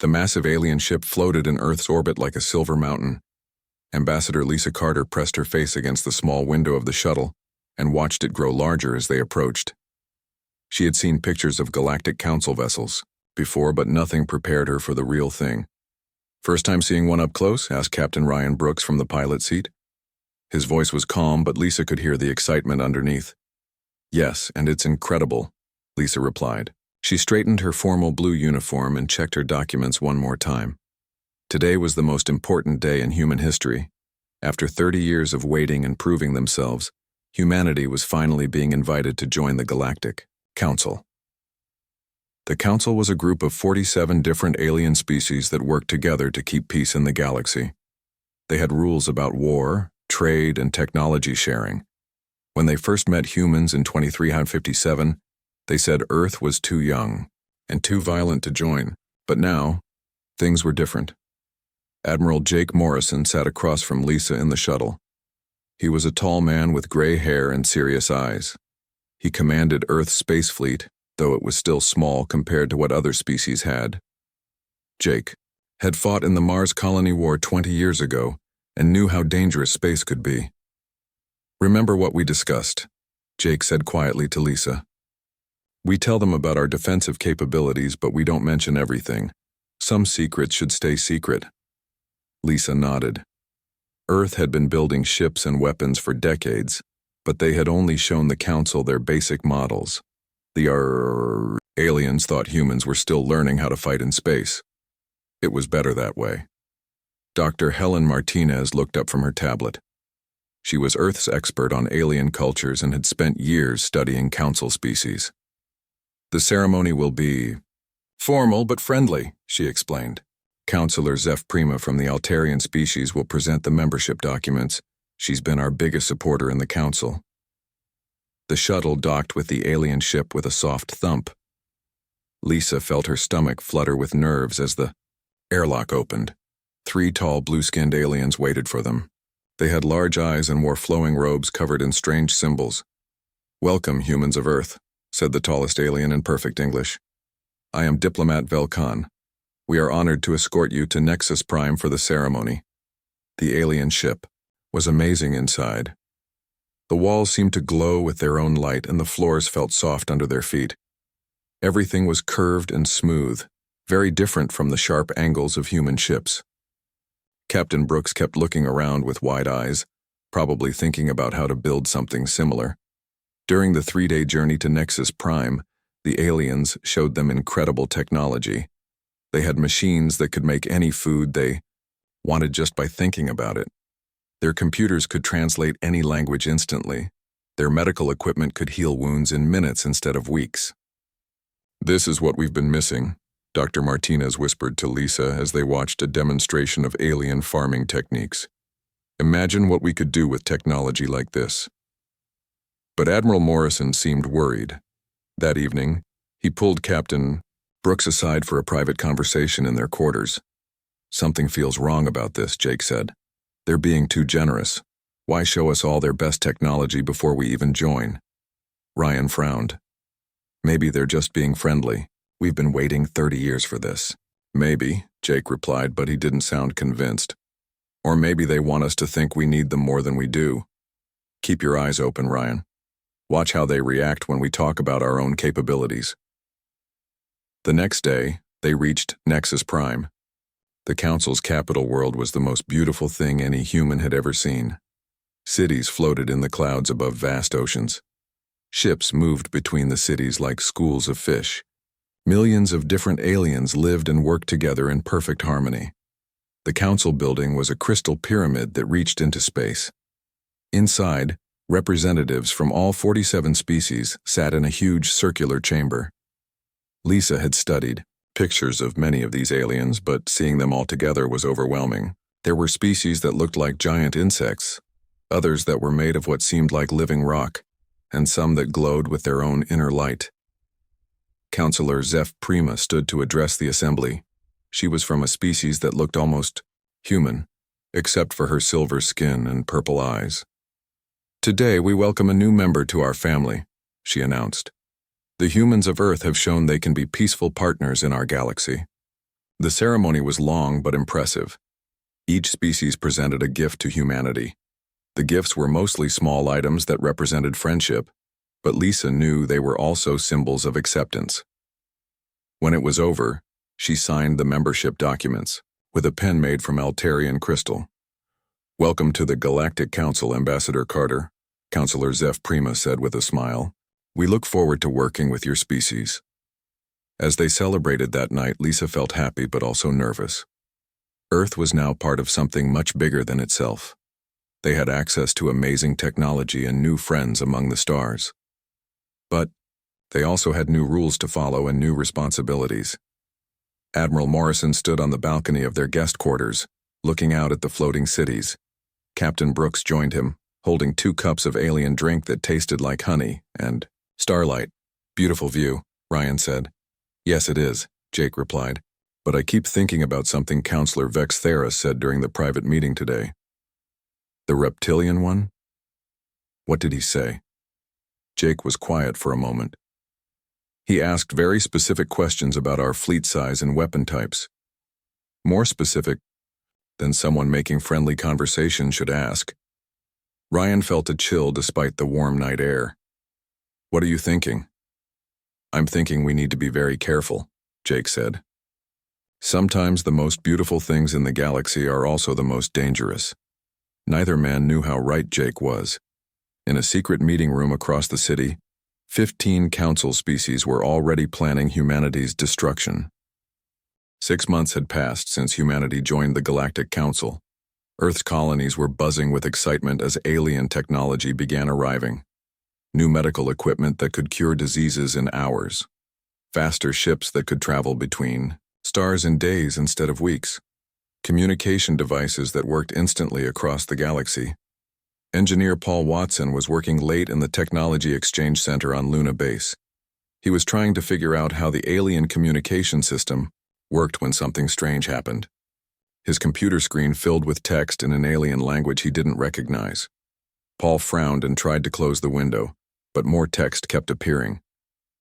The massive alien ship floated in Earth's orbit like a silver mountain. Ambassador Lisa Carter pressed her face against the small window of the shuttle and watched it grow larger as they approached. She had seen pictures of Galactic Council vessels before, but nothing prepared her for the real thing. "First time seeing one up close?" asked Captain Ryan Brooks from the pilot seat. His voice was calm, but Lisa could hear the excitement underneath. "Yes, and it's incredible," Lisa replied. She straightened her formal blue uniform and checked her documents one more time. Today was the most important day in human history. After 30 years of waiting and proving themselves, humanity was finally being invited to join the Galactic Council. The Council was a group of 47 different alien species that worked together to keep peace in the galaxy. They had rules about war, trade, and technology sharing. When they first met humans in 2357, they said Earth was too young and too violent to join, but now, things were different. Admiral Jake Morrison sat across from Lisa in the shuttle. He was a tall man with gray hair and serious eyes. He commanded Earth's space fleet, though it was still small compared to what other species had. Jake had fought in the Mars Colony War 20 years ago and knew how dangerous space could be. "Remember what we discussed," Jake said quietly to Lisa. "We tell them about our defensive capabilities, but we don't mention everything. Some secrets should stay secret." Lisa nodded. Earth had been building ships and weapons for decades, but they had only shown the Council their basic models. The aliens thought humans were still learning how to fight in space. It was better that way. Dr. Helen Martinez looked up from her tablet. She was Earth's expert on alien cultures and had spent years studying Council species. "The ceremony will be formal but friendly," she explained. "Counselor Zeph Prima from the Altarian species will present the membership documents. She's been our biggest supporter in the Council." The shuttle docked with the alien ship with a soft thump. Lisa felt her stomach flutter with nerves as the airlock opened. 3 tall blue-skinned aliens waited for them. They had large eyes and wore flowing robes covered in strange symbols. "Welcome, humans of Earth," said the tallest alien in perfect English. "I am Diplomat Velkan. We are honored to escort you to Nexus Prime for the ceremony." The alien ship was amazing inside. The walls seemed to glow with their own light and the floors felt soft under their feet. Everything was curved and smooth, very different from the sharp angles of human ships. Captain Brooks kept looking around with wide eyes, probably thinking about how to build something similar. During the 3-day journey to Nexus Prime, the aliens showed them incredible technology. They had machines that could make any food they wanted just by thinking about it. Their computers could translate any language instantly. Their medical equipment could heal wounds in minutes instead of weeks. "This is what we've been missing," Dr. Martinez whispered to Lisa as they watched a demonstration of alien farming techniques. "Imagine what we could do with technology like this." But Admiral Morrison seemed worried. That evening, he pulled Captain Brooks aside for a private conversation in their quarters. "Something feels wrong about this," Jake said. "They're being too generous. Why show us all their best technology before we even join?" Ryan frowned. "Maybe they're just being friendly. We've been waiting 30 years for this." "Maybe," Jake replied, but he didn't sound convinced. "Or maybe they want us to think we need them more than we do. Keep your eyes open, Ryan. Watch how they react when we talk about our own capabilities." The next day, they reached Nexus Prime. The Council's capital world was the most beautiful thing any human had ever seen. Cities floated in the clouds above vast oceans. Ships moved between the cities like schools of fish. Millions of different aliens lived and worked together in perfect harmony. The Council building was a crystal pyramid that reached into space. Inside, representatives from all 47 species sat in a huge circular chamber. Lisa had studied pictures of many of these aliens, but seeing them all together was overwhelming. There were species that looked like giant insects, others that were made of what seemed like living rock, and some that glowed with their own inner light. Counselor Zeph Prima stood to address the assembly. She was from a species that looked almost human, except for her silver skin and purple eyes. "Today we welcome a new member to our family," she announced. "The humans of Earth have shown they can be peaceful partners in our galaxy. The ceremony was long but impressive. Each species presented a gift to humanity. The gifts were mostly small items that represented friendship, but Lisa knew they were also symbols of acceptance. When it was over, she signed the membership documents with a pen made from Altarian crystal. "Welcome to the Galactic Council, Ambassador Carter," Counselor Zeph Prima said with a smile. "We look forward to working with your species." As they celebrated that night, Lisa felt happy but also nervous. Earth was now part of something much bigger than itself. They had access to amazing technology and new friends among the stars. But they also had new rules to follow and new responsibilities. Admiral Morrison stood on the balcony of their guest quarters, looking out at the floating cities. Captain Brooks joined him, holding 2 cups of alien drink that tasted like honey and starlight. "Beautiful view," Ryan said. "Yes, it is," Jake replied. "But I keep thinking about something Counselor Vex Thera said during the private meeting today." "The reptilian one? What did he say?" Jake was quiet for a moment. "He asked very specific questions about our fleet size and weapon types. More specific than someone making friendly conversation should ask." Ryan felt a chill despite the warm night air. "What are you thinking?" "I'm thinking we need to be very careful," Jake said. "Sometimes the most beautiful things in the galaxy are also the most dangerous." Neither man knew how right Jake was. In a secret meeting room across the city, 15 council species were already planning humanity's destruction. 6 months had passed since humanity joined the Galactic Council. Earth's colonies were buzzing with excitement as alien technology began arriving. New medical equipment that could cure diseases in hours. Faster ships that could travel between stars in days instead of weeks. Communication devices that worked instantly across the galaxy. Engineer Paul Watson was working late in the Technology Exchange Center on Luna Base. He was trying to figure out how the alien communication system worked when something strange happened. His computer screen filled with text in an alien language he didn't recognize. Paul frowned and tried to close the window, but more text kept appearing.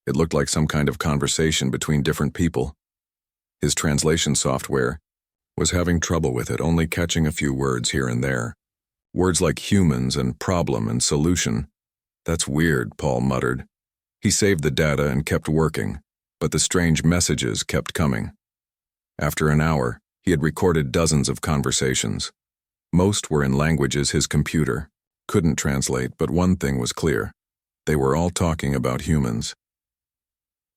It looked like some kind of conversation between different people. His translation software was having trouble with it, only catching a few words here and there. Words like humans and problem and solution. "That's weird," Paul muttered. He saved the data and kept working, but the strange messages kept coming. After an hour, he had recorded dozens of conversations. Most were in languages his computer couldn't translate, but one thing was clear. They were all talking about humans.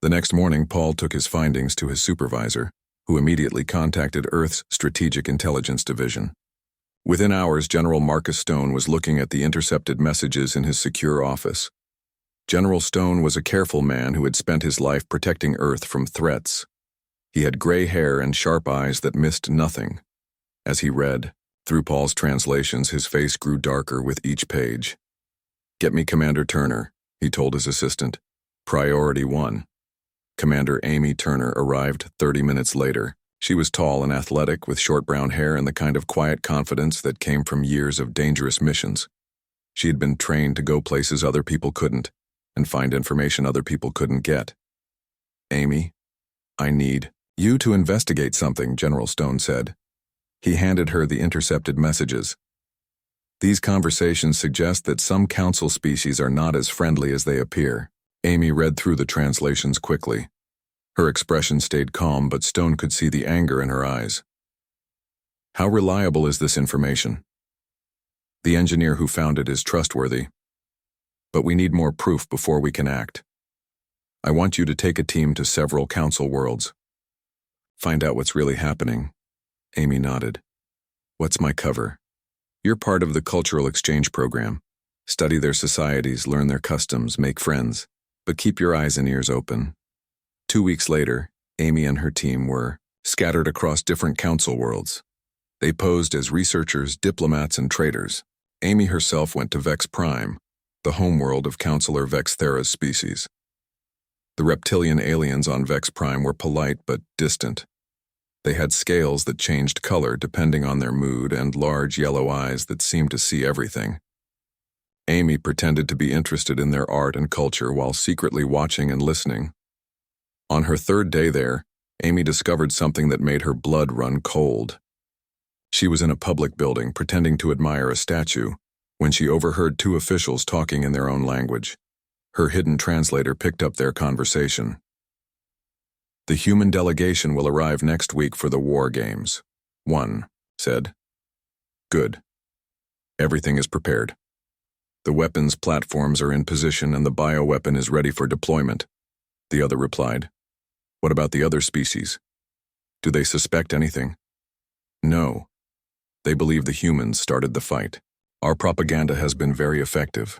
The next morning, Paul took his findings to his supervisor, who immediately contacted Earth's Strategic Intelligence Division. Within hours, General Marcus Stone was looking at the intercepted messages in his secure office. General Stone was a careful man who had spent his life protecting Earth from threats. He had gray hair and sharp eyes that missed nothing. As he read, through Paul's translations, his face grew darker with each page. "Get me Commander Turner," he told his assistant. "Priority 1. Commander Amy Turner arrived 30 minutes later. She was tall and athletic, with short brown hair and the kind of quiet confidence that came from years of dangerous missions. She had been trained to go places other people couldn't, and find information other people couldn't get. "Amy, I need you to investigate something," General Stone said. He handed her the intercepted messages. "These conversations suggest that some council species are not as friendly as they appear." Amy read through the translations quickly. Her expression stayed calm, but Stone could see the anger in her eyes. "How reliable is this information?" "The engineer who found it is trustworthy. But we need more proof before we can act. I want you to take a team to several council worlds. Find out what's really happening." Amy nodded. "What's my cover?" "You're part of the cultural exchange program. Study their societies, learn their customs, make friends, but keep your eyes and ears open." 2 weeks later, Amy and her team were scattered across different council worlds. They posed as researchers, diplomats, and traders. Amy herself went to Vex Prime, the homeworld of Counselor Vex Thera's species. The reptilian aliens on Vex Prime were polite but distant. They had scales that changed color depending on their mood and large yellow eyes that seemed to see everything. Amy pretended to be interested in their art and culture while secretly watching and listening. On her 3rd day there, Amy discovered something that made her blood run cold. She was in a public building pretending to admire a statue when she overheard two officials talking in their own language. Her hidden translator picked up their conversation. "The human delegation will arrive next week for the war games," one said. "Good. Everything is prepared. The weapons platforms are in position and the bioweapon is ready for deployment," the other replied. "What about the other species? Do they suspect anything?" "No. They believe the humans started the fight. Our propaganda has been very effective."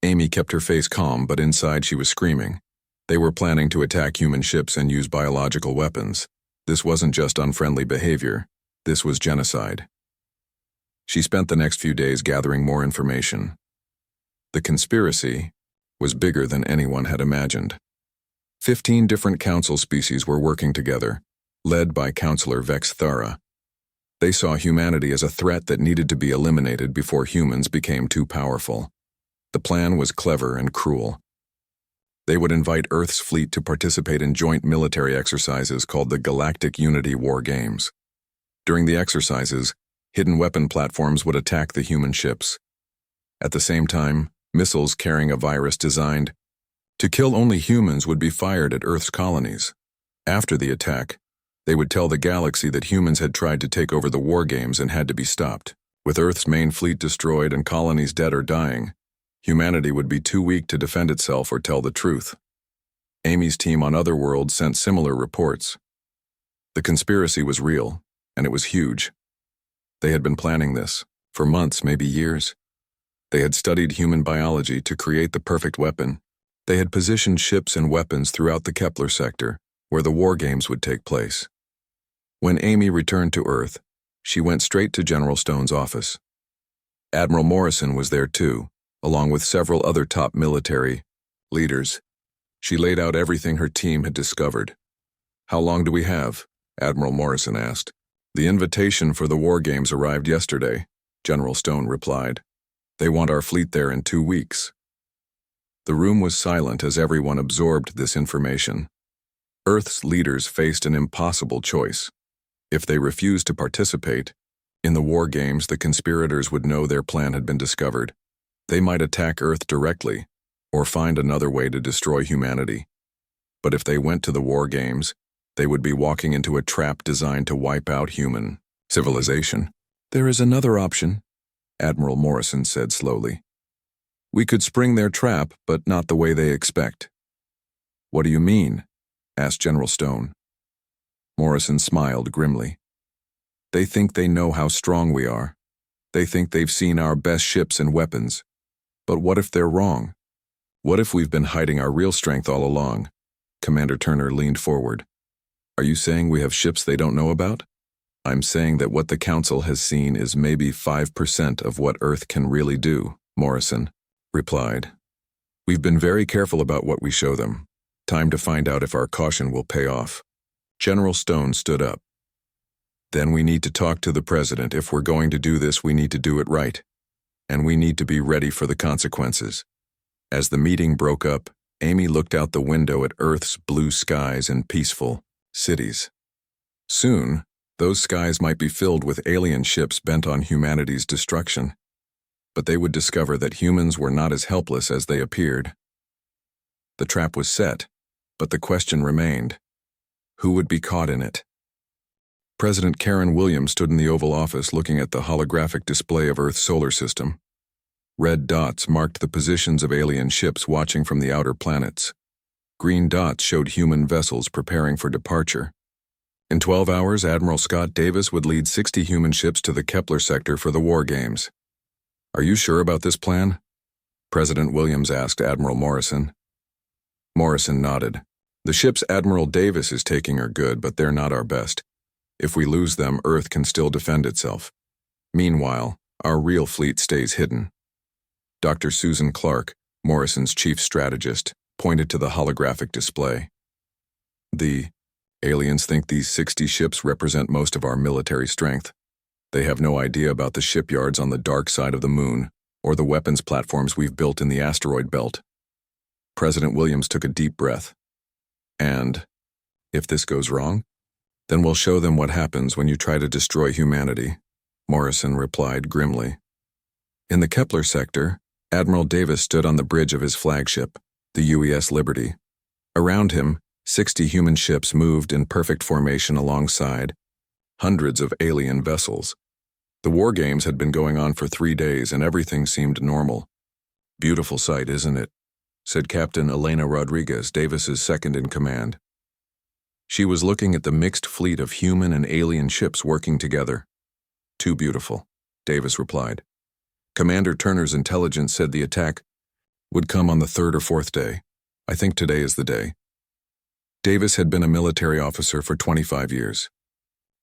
Amy kept her face calm, but inside she was screaming. They were planning to attack human ships and use biological weapons. This wasn't just unfriendly behavior. This was genocide. She spent the next few days gathering more information. The conspiracy was bigger than anyone had imagined. 15 different council species were working together, led by Counselor Vex Thara. They saw humanity as a threat that needed to be eliminated before humans became too powerful. The plan was clever and cruel. They would invite Earth's fleet to participate in joint military exercises called the Galactic Unity War Games. During the exercises, hidden weapon platforms would attack the human ships. At the same time, missiles carrying a virus designed to kill only humans would be fired at Earth's colonies. After the attack, they would tell the galaxy that humans had tried to take over the war games and had to be stopped. With Earth's main fleet destroyed and colonies dead or dying, humanity would be too weak to defend itself or tell the truth. Amy's team on other worlds sent similar reports. The conspiracy was real, and it was huge. They had been planning this for months, maybe years. They had studied human biology to create the perfect weapon. They had positioned ships and weapons throughout the Kepler sector, where the war games would take place. When Amy returned to Earth, she went straight to General Stone's office. Admiral Morrison was there too, along with several other top military leaders. She laid out everything her team had discovered. "How long do we have?" Admiral Morrison asked. "The invitation for the war games arrived yesterday," General Stone replied. "They want our fleet there in 2 weeks." The room was silent as everyone absorbed this information. Earth's leaders faced an impossible choice. If they refused to participate in the war games, the conspirators would know their plan had been discovered. They might attack Earth directly, or find another way to destroy humanity. But if they went to the war games, they would be walking into a trap designed to wipe out human civilization. "There is another option," Admiral Morrison said slowly. "We could spring their trap, but not the way they expect." "What do you mean?" asked General Stone. Morrison smiled grimly. "They think they know how strong we are. They think they've seen our best ships and weapons. But what if they're wrong? What if we've been hiding our real strength all along?" Commander Turner leaned forward. "Are you saying we have ships they don't know about?" "I'm saying that what the Council has seen is maybe 5% of what Earth can really do," Morrison replied. "We've been very careful about what we show them. Time to find out if our caution will pay off." General Stone stood up. "Then we need to talk to the President. If we're going to do this, we need to do it right. And we need to be ready for the consequences." As the meeting broke up, Amy looked out the window at Earth's blue skies and peaceful cities. Soon, those skies might be filled with alien ships bent on humanity's destruction. But they would discover that humans were not as helpless as they appeared. The trap was set, but the question remained: who would be caught in it? President Karen Williams stood in the Oval Office looking at the holographic display of Earth's solar system. Red dots marked the positions of alien ships watching from the outer planets. Green dots showed human vessels preparing for departure. In 12 hours, Admiral Scott Davis would lead 60 human ships to the Kepler sector for the war games. "Are you sure about this plan?" President Williams asked Admiral Morrison. Morrison nodded. "The ships Admiral Davis is taking are good, but they're not our best. If we lose them, Earth can still defend itself. Meanwhile, our real fleet stays hidden." Dr. Susan Clark, Morrison's chief strategist, pointed to the holographic display. "The aliens think these 60 ships represent most of our military strength. They have no idea about the shipyards on the dark side of the moon, or the weapons platforms we've built in the asteroid belt." President Williams took a deep breath. "And if this goes wrong?" Then we'll show them what happens when you try to destroy humanity, Morrison replied grimly. In the Kepler sector, Admiral Davis stood on the bridge of his flagship, the UES Liberty. Around him, 60 human ships moved in perfect formation alongside hundreds of alien vessels. The war games had been going on for 3 days and everything seemed normal. "Beautiful sight, isn't it?" said Captain Elena Rodriguez, Davis's second-in-command. She was looking at the mixed fleet of human and alien ships working together. "Too beautiful," Davis replied. "Commander Turner's intelligence said the attack would come on the 3rd or 4th day. I think today is the day." Davis had been a military officer for 25 years.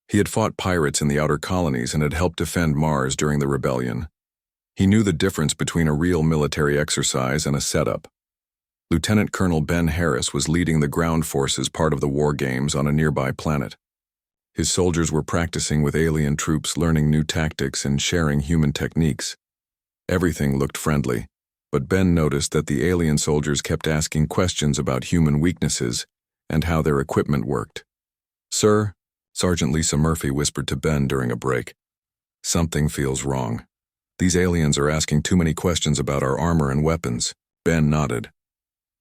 He had fought pirates in the outer colonies and had helped defend Mars during the rebellion. He knew the difference between a real military exercise and a setup. Lieutenant Colonel Ben Harris was leading the ground forces part of the war games on a nearby planet. His soldiers were practicing with alien troops, learning new tactics and sharing human techniques. Everything looked friendly, but Ben noticed that the alien soldiers kept asking questions about human weaknesses and how their equipment worked. "Sir," Sergeant Lisa Murphy whispered to Ben during a break, "something feels wrong. These aliens are asking too many questions about our armor and weapons." Ben nodded.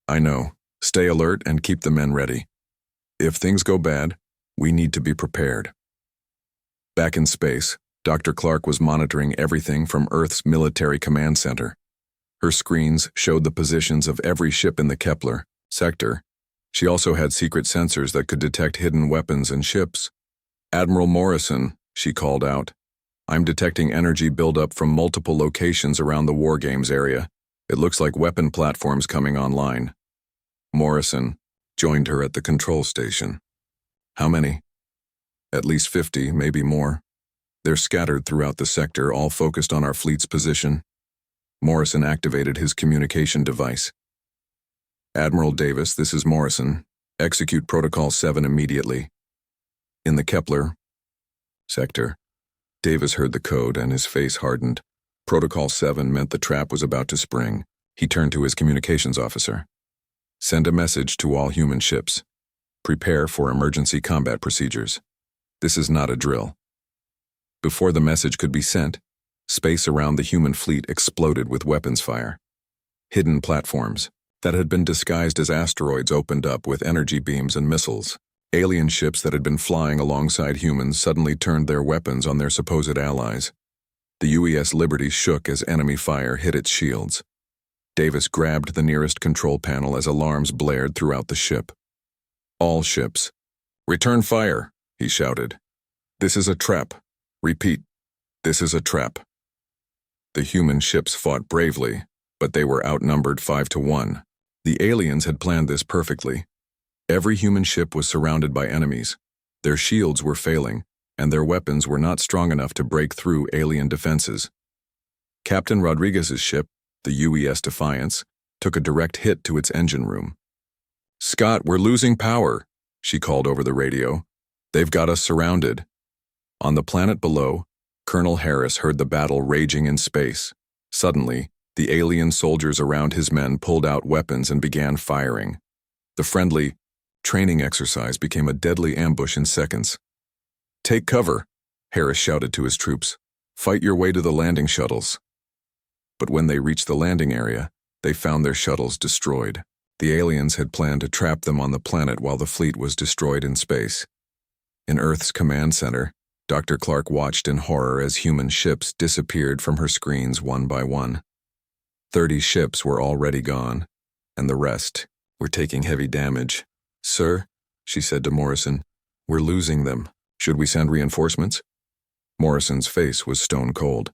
"I know. Stay alert and keep the men ready. If things go bad, we need to be prepared." Back in space, Dr. Clark was monitoring everything from Earth's military command center. Her screens showed the positions of every ship in the Kepler sector. She also had secret sensors that could detect hidden weapons and ships. "Admiral Morrison," she called out, "I'm detecting energy buildup from multiple locations around the War Games area. It looks like weapon platforms coming online." Morrison joined her at the control station. "How many?" "At least 50, maybe more. They're scattered throughout the sector, all focused on our fleet's position." Morrison activated his communication device. "Admiral Davis, this is Morrison. Execute Protocol 7 immediately." In the Kepler sector, Davis heard the code and his face hardened. Protocol 7 meant the trap was about to spring. He turned to his communications officer. "Send a message to all human ships. Prepare for emergency combat procedures. This is not a drill." Before the message could be sent, space around the human fleet exploded with weapons fire. Hidden platforms that had been disguised as asteroids opened up with energy beams and missiles. Alien ships that had been flying alongside humans suddenly turned their weapons on their supposed allies. The UES Liberty shook as enemy fire hit its shields. Davis grabbed the nearest control panel as alarms blared throughout the ship. "All ships, return fire," he shouted. "This is a trap. Repeat, this is a trap." The human ships fought bravely, but they were outnumbered 5-1. The aliens had planned this perfectly. Every human ship was surrounded by enemies. Their shields were failing, and their weapons were not strong enough to break through alien defenses. Captain Rodriguez's ship, the UES Defiance, took a direct hit to its engine room. "Scott, we're losing power," she called over the radio. "They've got us surrounded." On the planet below, Colonel Harris heard the battle raging in space. Suddenly, the alien soldiers around his men pulled out weapons and began firing. The friendly training exercise became a deadly ambush in seconds. "Take cover," Harris shouted to his troops. "Fight your way to the landing shuttles." But when they reached the landing area, they found their shuttles destroyed. The aliens had planned to trap them on the planet while the fleet was destroyed in space. In Earth's command center, Dr. Clark watched in horror as human ships disappeared from her screens one by one. 30 ships were already gone, and the rest were taking heavy damage. "Sir," she said to Morrison, "we're losing them. Should we send reinforcements?" Morrison's face was stone cold.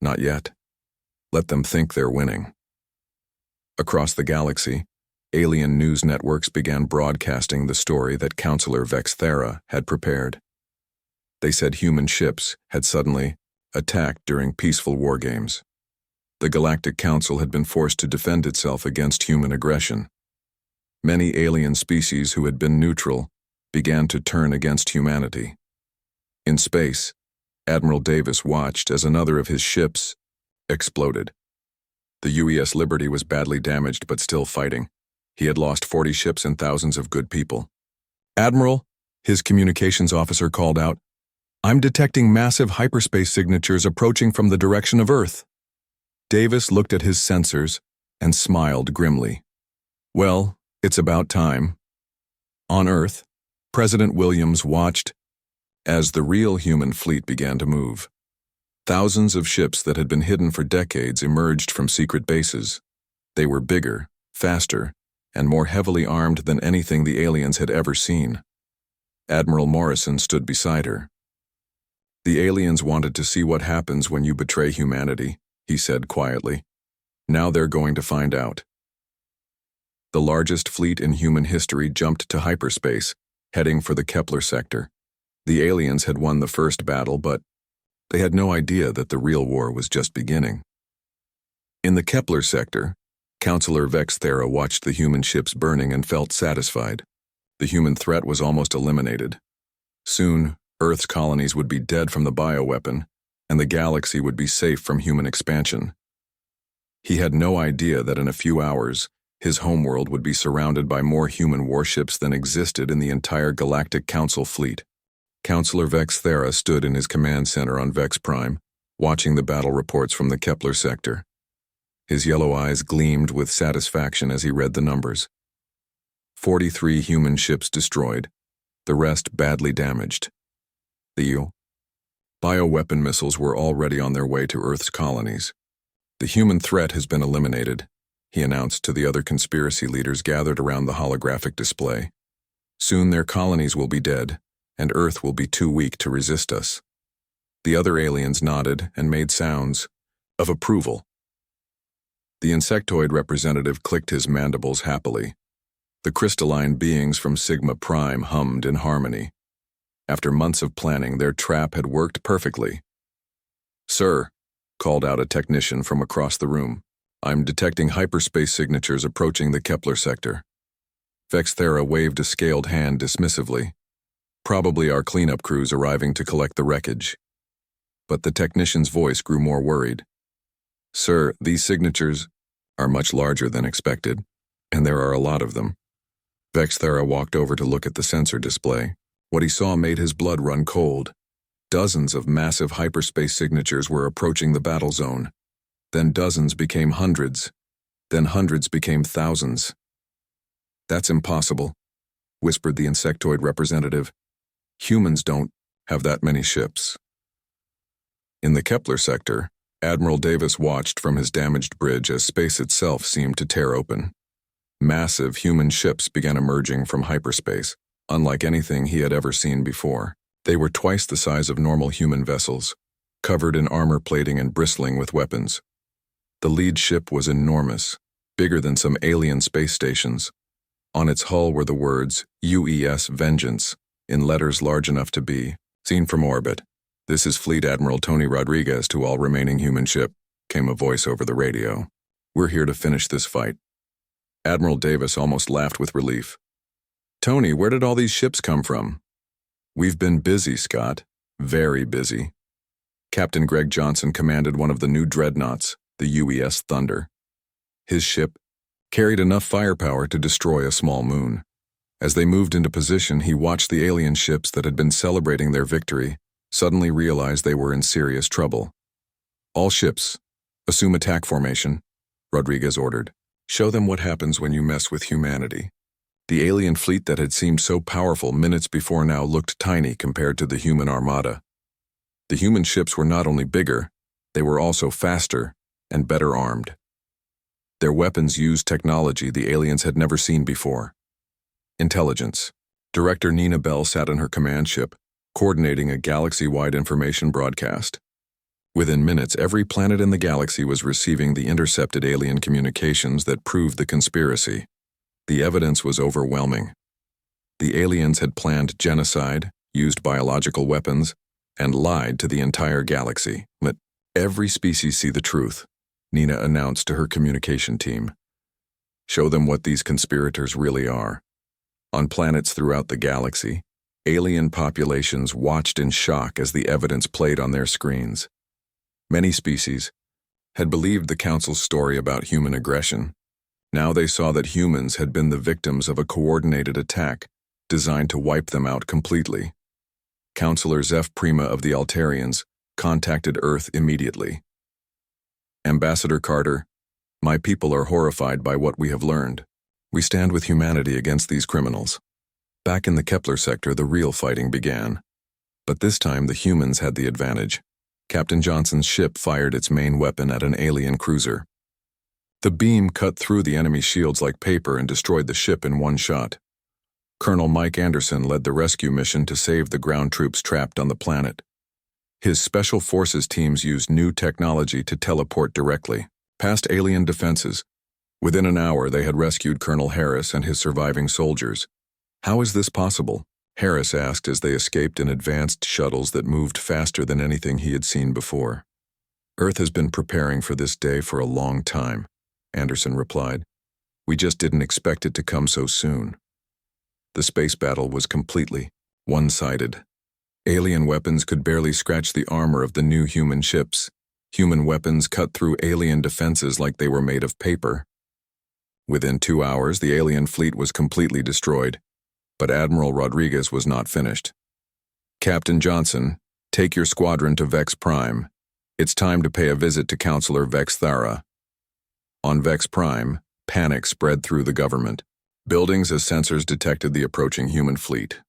"Not yet. Let them think they're winning." Across the galaxy, alien news networks began broadcasting the story that Counselor Vex Thera had prepared. They said human ships had suddenly attacked during peaceful war games. The Galactic Council had been forced to defend itself against human aggression. Many alien species who had been neutral began to turn against humanity. In space, Admiral Davis watched as another of his ships exploded. The UES Liberty was badly damaged but still fighting. He had lost 40 ships and thousands of good people. "Admiral," His communications officer called out, "I'm detecting massive hyperspace signatures approaching from the direction of Earth." Davis looked at his sensors and smiled grimly. Well, it's about time. On Earth, President Williams watched as the real human fleet began to move. Thousands of ships that had been hidden for decades emerged from secret bases. They were bigger, faster, and more heavily armed than anything the aliens had ever seen. Admiral Morrison stood beside her. "The aliens wanted to see what happens when you betray humanity," he said quietly. "Now they're going to find out." The largest fleet in human history jumped to hyperspace, heading for the Kepler sector. The aliens had won the first battle, but they had no idea that the real war was just beginning. In the Kepler sector, Counselor Vex Thera watched the human ships burning and felt satisfied. The human threat was almost eliminated. Soon, Earth's colonies would be dead from the bioweapon, and the galaxy would be safe from human expansion. He had no idea that in a few hours, his homeworld would be surrounded by more human warships than existed in the entire Galactic Council fleet. Counselor Vex Thera stood in his command center on Vex Prime, watching the battle reports from the Kepler sector. His yellow eyes gleamed with satisfaction as he read the numbers. 43 human ships destroyed, the rest badly damaged. The bioweapon missiles were already on their way to Earth's colonies. "The human threat has been eliminated," he announced to the other conspiracy leaders gathered around the holographic display. "Soon their colonies will be dead, and Earth will be too weak to resist us." The other aliens nodded and made sounds of approval. The insectoid representative clicked his mandibles happily. The crystalline beings from Sigma Prime hummed in harmony. After months of planning, their trap had worked perfectly. "Sir," called out a technician from across the room, "I'm detecting hyperspace signatures approaching the Kepler sector." Vex Thera waved a scaled hand dismissively. "Probably our cleanup crews arriving to collect the wreckage." But the technician's voice grew more worried. "Sir, these signatures are much larger than expected, and there are a lot of them." Vex Thera walked over to look at the sensor display. What he saw made his blood run cold. Dozens of massive hyperspace signatures were approaching the battle zone. Then dozens became hundreds. Then hundreds became thousands. "That's impossible," whispered the insectoid representative. "Humans don't have that many ships." In the Kepler sector, Admiral Davis watched from his damaged bridge as space itself seemed to tear open. Massive human ships began emerging from hyperspace, unlike anything he had ever seen before. They were twice the size of normal human vessels, covered in armor plating and bristling with weapons. The lead ship was enormous, bigger than some alien space stations. On its hull were the words, UES Vengeance, in letters large enough to be seen from orbit. "This is Fleet Admiral Tony Rodriguez to all remaining human ship," came a voice over the radio. "We're here to finish this fight." Admiral Davis almost laughed with relief. "Tony, where did all these ships come from?" "We've been busy, Scott. Very busy." Captain Greg Johnson commanded one of the new dreadnoughts, the UES Thunder. His ship carried enough firepower to destroy a small moon. As they moved into position, he watched the alien ships that had been celebrating their victory suddenly realize they were in serious trouble. "All ships, assume attack formation," Rodriguez ordered. "Show them what happens when you mess with humanity." The alien fleet that had seemed so powerful minutes before now looked tiny compared to the human armada. The human ships were not only bigger, they were also faster and better armed. Their weapons used technology the aliens had never seen before. Intelligence. Director Nina Bell sat in her command ship, coordinating a galaxy-wide information broadcast. Within minutes, every planet in the galaxy was receiving the intercepted alien communications that proved the conspiracy. The evidence was overwhelming. The aliens had planned genocide, used biological weapons, and lied to the entire galaxy. "Let every species see the truth," Nina announced to her communication team. "Show them what these conspirators really are." On planets throughout the galaxy, alien populations watched in shock as the evidence played on their screens. Many species had believed the Council's story about human aggression. Now they saw that humans had been the victims of a coordinated attack designed to wipe them out completely. Counselor Zeph Prima of the Altarians contacted Earth immediately. Ambassador Carter, my people are horrified by what we have learned. We stand with humanity against these criminals. Back in the Kepler sector, the real fighting began. But this time, the humans had the advantage. Captain Johnson's ship fired its main weapon at an alien cruiser. The beam cut through the enemy shields like paper and destroyed the ship in one shot. Colonel Mike Anderson led the rescue mission to save the ground troops trapped on the planet. His Special Forces teams used new technology to teleport directly past alien defenses. Within an hour, they had rescued Colonel Harris and his surviving soldiers. How is this possible? Harris asked as they escaped in advanced shuttles that moved faster than anything he had seen before. Earth has been preparing for this day for a long time, Anderson replied. We just didn't expect it to come so soon. The space battle was completely one-sided. Alien weapons could barely scratch the armor of the new human ships. Human weapons cut through alien defenses like they were made of paper. Within 2 hours, the alien fleet was completely destroyed, but Admiral Rodriguez was not finished. Captain Johnson, take your squadron to Vex Prime. It's time to pay a visit to Counselor Vex Thara. On Vex Prime, panic spread through the government. Buildings as sensors detected the approaching human fleet.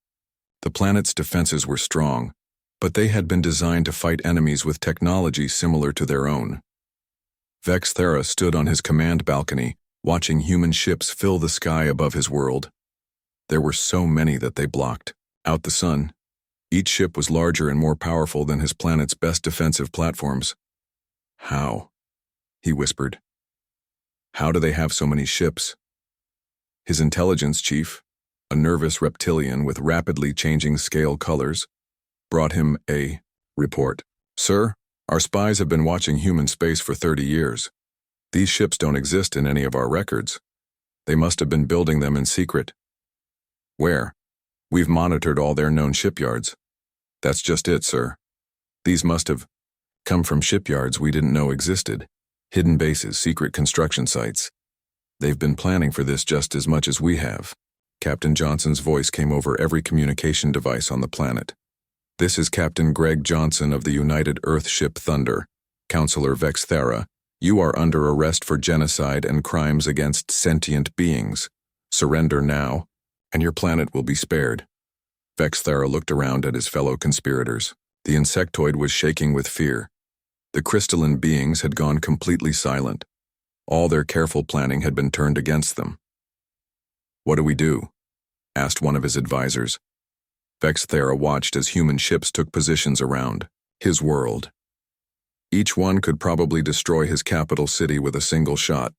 The planet's defenses were strong, but they had been designed to fight enemies with technology similar to their own. Vex Thara stood on his command balcony, watching human ships fill the sky above his world. There were so many that they blocked out the sun. Each ship was larger and more powerful than his planet's best defensive platforms. How? He whispered. How do they have so many ships? His intelligence chief, a nervous reptilian with rapidly changing scale colors, brought him a report. Sir, our spies have been watching human space for 30 years. These ships don't exist in any of our records. They must have been building them in secret. Where? We've monitored all their known shipyards. That's just it, sir. These must have come from shipyards we didn't know existed. Hidden bases, secret construction sites. They've been planning for this just as much as we have. Captain Johnson's voice came over every communication device on the planet. This is Captain Greg Johnson of the United Earth Ship Thunder. Counselor Vex Thara, you are under arrest for genocide and crimes against sentient beings. Surrender now, and your planet will be spared. Vex Thara looked around at his fellow conspirators. The insectoid was shaking with fear. The crystalline beings had gone completely silent. All their careful planning had been turned against them. What do we do? Asked one of his advisors. Vex Thara watched as human ships took positions around his world. Each one could probably destroy his capital city with a single shot.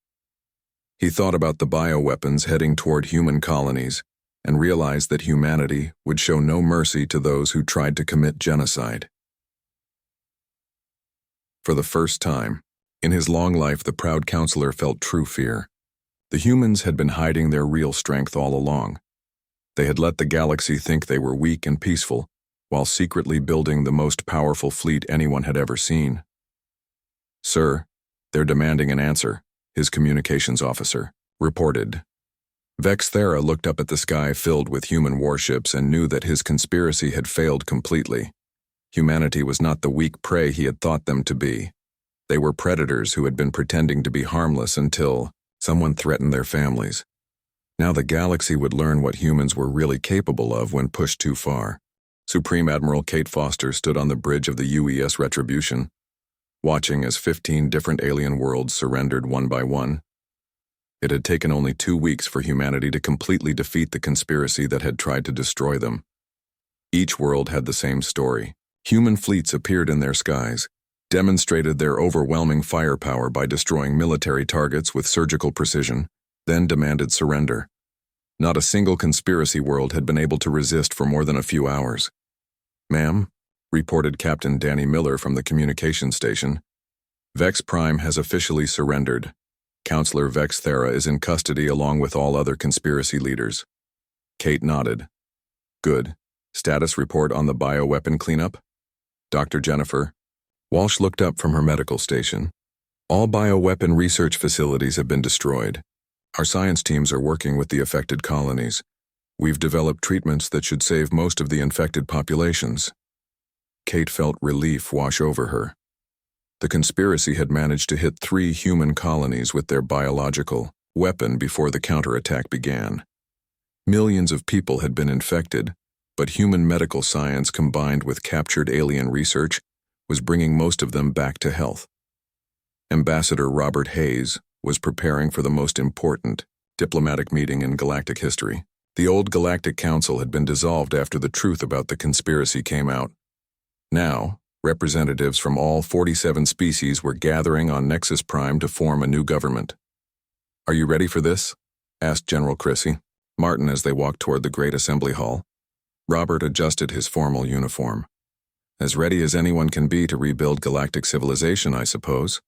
He thought about the bioweapons heading toward human colonies and realized that humanity would show no mercy to those who tried to commit genocide. For the first time in his long life, the proud counselor felt true fear. The humans had been hiding their real strength all along. They had let the galaxy think they were weak and peaceful, while secretly building the most powerful fleet anyone had ever seen. Sir, they're demanding an answer, his communications officer reported. Vex Thara looked up at the sky filled with human warships and knew that his conspiracy had failed completely. Humanity was not the weak prey he had thought them to be. They were predators who had been pretending to be harmless until someone threatened their families. Now the galaxy would learn what humans were really capable of when pushed too far. Supreme Admiral Kate Foster stood on the bridge of the UES Retribution, watching as 15 different alien worlds surrendered one by one. It had taken only 2 weeks for humanity to completely defeat the conspiracy that had tried to destroy them. Each world had the same story. Human fleets appeared in their skies, demonstrated their overwhelming firepower by destroying military targets with surgical precision, then demanded surrender. Not a single conspiracy world had been able to resist for more than a few hours. Ma'am, reported Captain Danny Miller from the communication station, Vex Prime has officially surrendered. Counselor Vex Thara is in custody along with all other conspiracy leaders. Kate nodded. Good. Status report on the bioweapon cleanup? Dr. Jennifer. Walsh looked up from her medical station. All bioweapon research facilities have been destroyed. Our science teams are working with the affected colonies. We've developed treatments that should save most of the infected populations. Kate felt relief wash over her. The conspiracy had managed to hit 3 human colonies with their biological weapon before the counterattack began. Millions of people had been infected, but human medical science combined with captured alien research was bringing most of them back to health. Ambassador Robert Hayes was preparing for the most important diplomatic meeting in galactic history. The old Galactic Council had been dissolved after the truth about the conspiracy came out. Now, representatives from all 47 species were gathering on Nexus Prime to form a new government. "Are you ready for this?" asked General Chrissy Martin as they walked toward the great assembly hall. Robert adjusted his formal uniform. "As ready as anyone can be to rebuild galactic civilization, I suppose."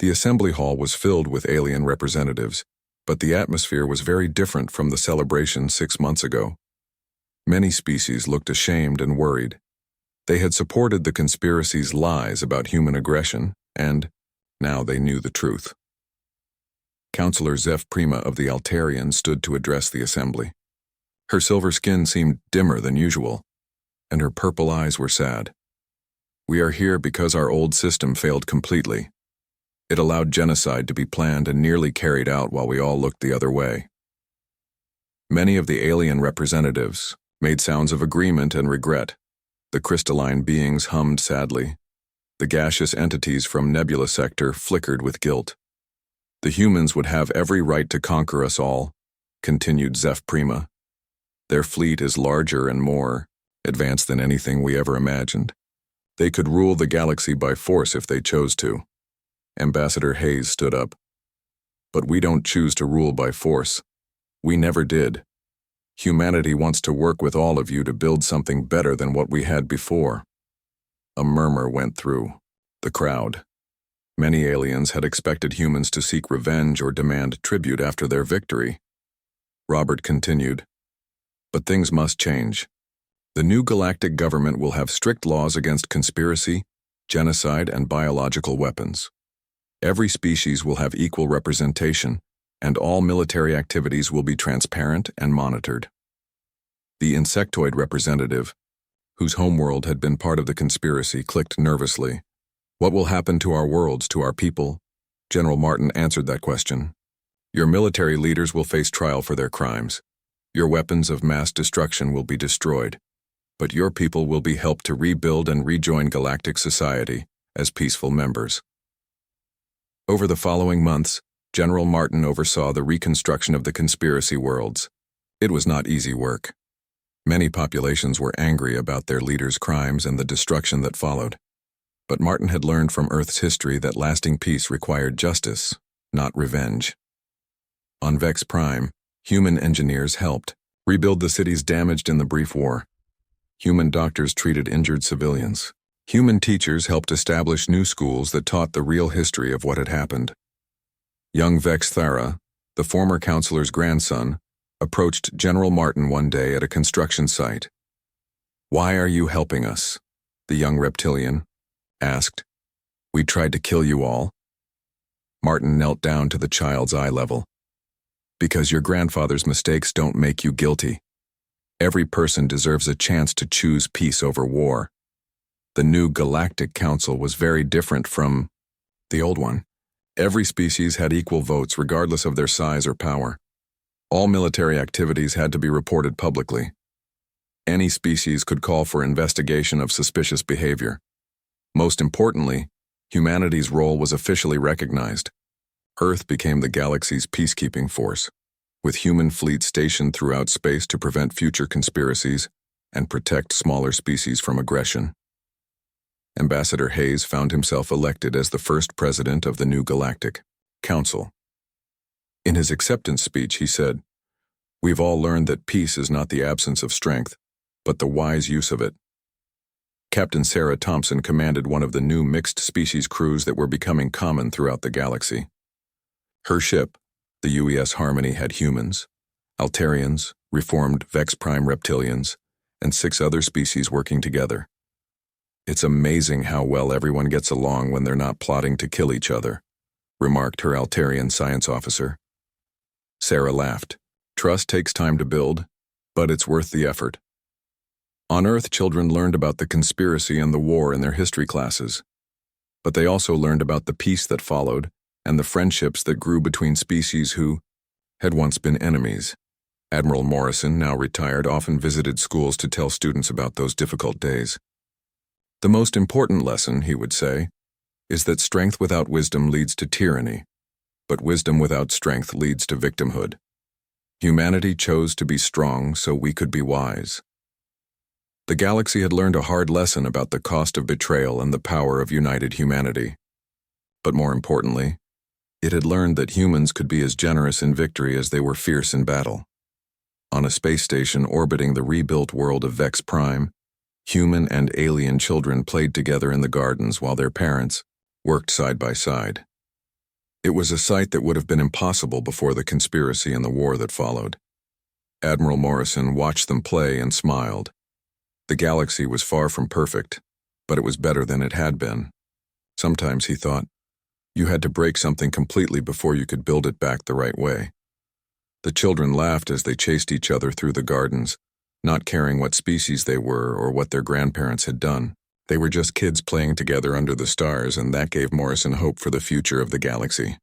The assembly hall was filled with alien representatives, but the atmosphere was very different from the celebration 6 months ago. Many species looked ashamed and worried. They had supported the conspiracy's lies about human aggression, and now they knew the truth. Counselor Zeph Prima of the Altarians stood to address the assembly. Her silver skin seemed dimmer than usual, and her purple eyes were sad. "We are here because our old system failed completely. It allowed genocide to be planned and nearly carried out while we all looked the other way." Many of the alien representatives made sounds of agreement and regret. The crystalline beings hummed sadly. The gaseous entities from Nebula Sector flickered with guilt. "The humans would have every right to conquer us all," continued Zeph Prima. "Their fleet is larger and more advanced than anything we ever imagined. They could rule the galaxy by force if they chose to." Ambassador Hayes stood up. "But we don't choose to rule by force. We never did. Humanity wants to work with all of you to build something better than what we had before." A murmur went through the crowd. Many aliens had expected humans to seek revenge or demand tribute after their victory. Robert continued, "But things must change. The new galactic government will have strict laws against conspiracy, genocide, and biological weapons. Every species will have equal representation, and all military activities will be transparent and monitored." The insectoid representative, whose homeworld had been part of the conspiracy, clicked nervously. "What will happen to our worlds, to our people?" General Martin answered that question. "Your military leaders will face trial for their crimes. Your weapons of mass destruction will be destroyed, but your people will be helped to rebuild and rejoin galactic society as peaceful members." Over the following months, General Martin oversaw the reconstruction of the conspiracy worlds. It was not easy work. Many populations were angry about their leaders' crimes and the destruction that followed. But Martin had learned from Earth's history that lasting peace required justice, not revenge. On Vex Prime, human engineers helped rebuild the cities damaged in the brief war. Human doctors treated injured civilians. Human teachers helped establish new schools that taught the real history of what had happened. Young Vex Thara, the former counselor's grandson, approached General Martin one day at a construction site. "Why are you helping us?" the young reptilian asked. "We tried to kill you all." Martin knelt down to the child's eye level. "Because your grandfather's mistakes don't make you guilty. Every person deserves a chance to choose peace over war." The new Galactic Council was very different from the old one. Every species had equal votes regardless of their size or power. All military activities had to be reported publicly. Any species could call for investigation of suspicious behavior. Most importantly, humanity's role was officially recognized. Earth became the galaxy's peacekeeping force, with human fleets stationed throughout space to prevent future conspiracies and protect smaller species from aggression. Ambassador Hayes found himself elected as the first president of the new Galactic Council. In his acceptance speech, he said, "We've all learned that peace is not the absence of strength, but the wise use of it." Captain Sarah Thompson commanded one of the new mixed-species crews that were becoming common throughout the galaxy. Her ship, the UES Harmony, had humans, Altarians, reformed Vex Prime reptilians, and 6 other species working together. "It's amazing how well everyone gets along when they're not plotting to kill each other," remarked her Altarian science officer. Sarah laughed. "Trust takes time to build, but it's worth the effort. On Earth, children learned about the conspiracy and the war in their history classes, but they also learned about the peace that followed and the friendships that grew between species who had once been enemies. Admiral Morrison, now retired, often visited schools to tell students about those difficult days. The most important lesson, he would say, is that strength without wisdom leads to tyranny, but wisdom without strength leads to victimhood. Humanity chose to be strong so we could be wise. The galaxy had learned a hard lesson about the cost of betrayal and the power of united humanity. But more importantly, it had learned that humans could be as generous in victory as they were fierce in battle. On a space station orbiting the rebuilt world of Vex Prime, human and alien children played together in the gardens while their parents worked side by side. It was a sight that would have been impossible before the conspiracy and the war that followed. Admiral Morrison watched them play and smiled. The galaxy was far from perfect, but it was better than it had been. Sometimes, he thought, you had to break something completely before you could build it back the right way. The children laughed as they chased each other through the gardens, not caring what species they were or what their grandparents had done. They were just kids playing together under the stars, and that gave Morrison hope for the future of the galaxy.